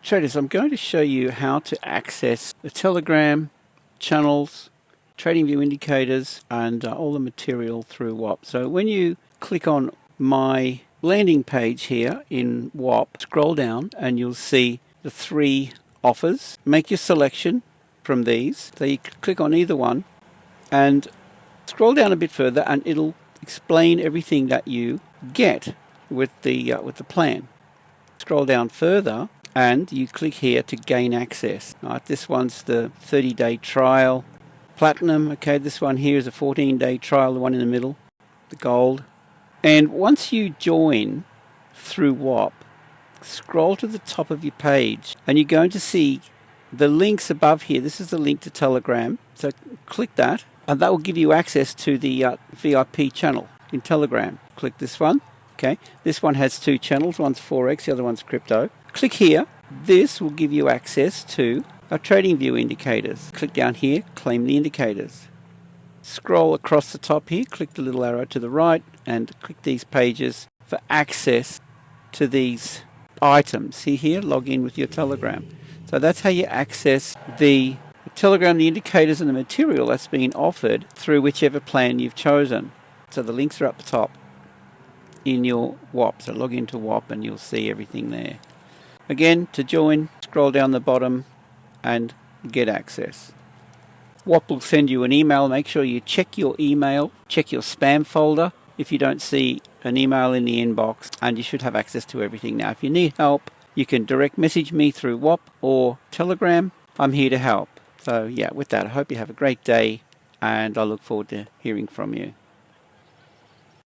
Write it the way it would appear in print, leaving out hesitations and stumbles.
Traders, I'm going to show you how to access the Telegram channels, TradingView indicators, and all the material through Whop. So when you click on my landing page here in Whop, scroll down and you'll see the 3 offers. Make your selection from these. So you click on either one and scroll down a bit further and it'll explain everything that you get with the plan. Scroll down further and you click here to gain access. Right, this one's the 30-day trial platinum. Okay, this one here is a 14-day trial, the one in the middle, the gold. And once you join through Whop, scroll to the top of your page and you're going to see the links above here. This is the link to Telegram. So click that and that will give you access to the VIP channel in Telegram. Click this one. Okay, this one has 2 channels. One's Forex, the other one's crypto. Click here. This will give you access to our TradingView indicators. Click down here, claim the indicators. Scroll across the top here, click the little arrow to the right and click these pages for access to these items. See here, log in with your Telegram. So that's how you access the Telegram, the indicators and the material that's being offered through whichever plan you've chosen. So the links are up the top in your Whop. So log into Whop and you'll see everything there. Again, to join, scroll down the bottom and get access. Whop will send you an email. Make sure you check your email, check your spam folder if you don't see an email in the inbox, and you should have access to everything. Now, if you need help, you can direct message me through Whop or Telegram. I'm here to help. So yeah, with that, I hope you have a great day and I look forward to hearing from you.